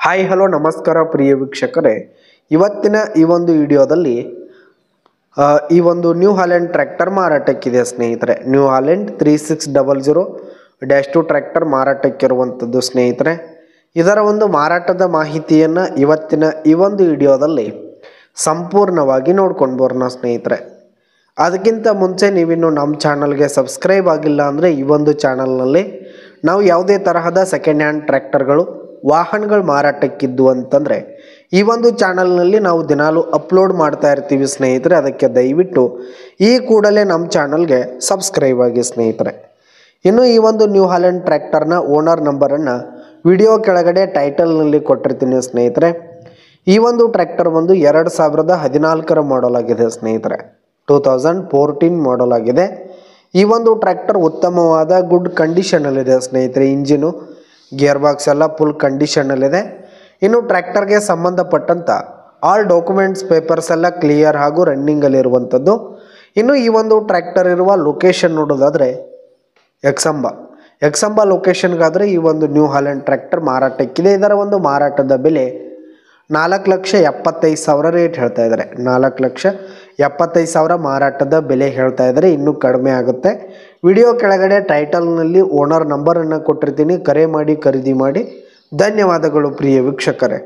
Hi hello ನಮಸ್ಕಾರ ಪ್ರಿಯ ವೀಕ್ಷಕರೇ, ಇವತ್ತಿನ ಈ ಒಂದು ವಿಡಿಯೋದಲ್ಲಿ ಈ ಒಂದು ನ್ಯೂ ಹಾಲೆಂಡ್ ಟ್ರ್ಯಾಕ್ಟರ್ ಮಾರಾಟಕ್ಕಿದೆ ಸ್ನೇಹಿತರೆ. ನ್ಯೂ ಹಾಲೆಂಡ್ 3600-2 ಟ್ರ್ಯಾಕ್ಟರ್ ಮಾರಾಟಕ್ಕಿರುವಂಥದ್ದು ಸ್ನೇಹಿತರೆ. ಇದರ ಒಂದು ಮಾರಾಟದ ಮಾಹಿತಿಯನ್ನು ಇವತ್ತಿನ ಈ ಒಂದು ವಿಡಿಯೋದಲ್ಲಿ ಸಂಪೂರ್ಣವಾಗಿ ನೋಡ್ಕೊಂಡು ಬರೋಣ ಸ್ನೇಹಿತರೆ. ಅದಕ್ಕಿಂತ ಮುಂಚೆ ನೀವಿನ್ನು ನಮ್ಮ ಚಾನಲ್ಗೆ ಸಬ್ಸ್ಕ್ರೈಬ್ ಆಗಿಲ್ಲ ಅಂದರೆ ಈ ಒಂದು ಚಾನಲ್ನಲ್ಲಿ ನಾವು ಯಾವುದೇ ತರಹದ ಸೆಕೆಂಡ್ ಹ್ಯಾಂಡ್ ಟ್ರ್ಯಾಕ್ಟರ್ಗಳು ವಾಹನಗಳು ಮಾರಾಟಕ್ಕಿದ್ದು ಅಂತಂದರೆ ಈ ಒಂದು ಚಾನಲ್ನಲ್ಲಿ ನಾವು ದಿನಾಲು ಅಪ್ಲೋಡ್ ಮಾಡ್ತಾ ಇರ್ತೀವಿ ಸ್ನೇಹಿತರೆ. ಅದಕ್ಕೆ ದಯವಿಟ್ಟು ಈ ಕೂಡಲೇ ನಮ್ಮ ಚಾನಲ್ಗೆ ಸಬ್ಸ್ಕ್ರೈಬ್ ಆಗಿ ಸ್ನೇಹಿತರೆ. ಇನ್ನು ಈ ಒಂದು ನ್ಯೂ ಹಾಲೆಂಡ್ ಟ್ರ್ಯಾಕ್ಟರ್ನ ಓನರ್ ನಂಬರನ್ನು ವಿಡಿಯೋ ಕೆಳಗಡೆ ಟೈಟಲ್ನಲ್ಲಿ ಕೊಟ್ಟಿರ್ತೀನಿ ಸ್ನೇಹಿತರೆ. ಈ ಒಂದು ಟ್ರ್ಯಾಕ್ಟರ್ ಒಂದು 2014 ಮಾಡಲ್ ಆಗಿದೆ ಸ್ನೇಹಿತರೆ. 2014 ಮಾಡಲ್ ಆಗಿದೆ. ಈ ಒಂದು ಟ್ರ್ಯಾಕ್ಟರ್ ಉತ್ತಮವಾದ ಗುಡ್ ಕಂಡೀಷನಲ್ಲಿದೆ ಸ್ನೇಹಿತರೆ. ಇಂಜಿನು ಗೇರ್ ಬಾಕ್ಸ್ ಎಲ್ಲ ಫುಲ್ ಕಂಡೀಷನಲ್ಲಿದೆ. ಇನ್ನು ಟ್ರ್ಯಾಕ್ಟರ್ಗೆ ಸಂಬಂಧಪಟ್ಟಂಥ ಆಲ್ ಡಾಕ್ಯುಮೆಂಟ್ಸ್ ಪೇಪರ್ಸ್ ಎಲ್ಲ ಕ್ಲಿಯರ್ ಹಾಗೂ ರನ್ನಿಂಗಲ್ಲಿರುವಂಥದ್ದು. ಇನ್ನು ಈ ಒಂದು ಟ್ರ್ಯಾಕ್ಟರ್ ಇರುವ ಲೊಕೇಶನ್ ನೋಡೋದಾದರೆ ಎಕ್ಸಂಬ ಲೊಕೇಶನ್ಗಾದರೆ ಈ ಒಂದು ನ್ಯೂ ಹಾಲೆಂಡ್ ಟ್ರ್ಯಾಕ್ಟರ್ ಮಾರಾಟಕ್ಕಿದೆ. ಇದರ ಒಂದು ಮಾರಾಟದ ಬೆಲೆ 4,75,000 ರೇಟ್ ಹೇಳ್ತಾ ಇದ್ದಾರೆ. 4,75,000 ಮಾರಾಟದ ಬೆಲೆ ಹೇಳ್ತಾ ಇದ್ದಾರೆ. ಇನ್ನೂ ಕಡಿಮೆ ಆಗುತ್ತೆ. ವಿಡಿಯೋ ಕೆಳಗಡೆ ಟೈಟಲ್ನಲ್ಲಿ ಓನರ್ ನಂಬರನ್ನು ಕೊಟ್ಟಿರ್ತೀನಿ. ಕರೆ ಮಾಡಿ ಖರೀದಿ ಮಾಡಿ. ಧನ್ಯವಾದಗಳು ಪ್ರಿಯ ವೀಕ್ಷಕರೇ.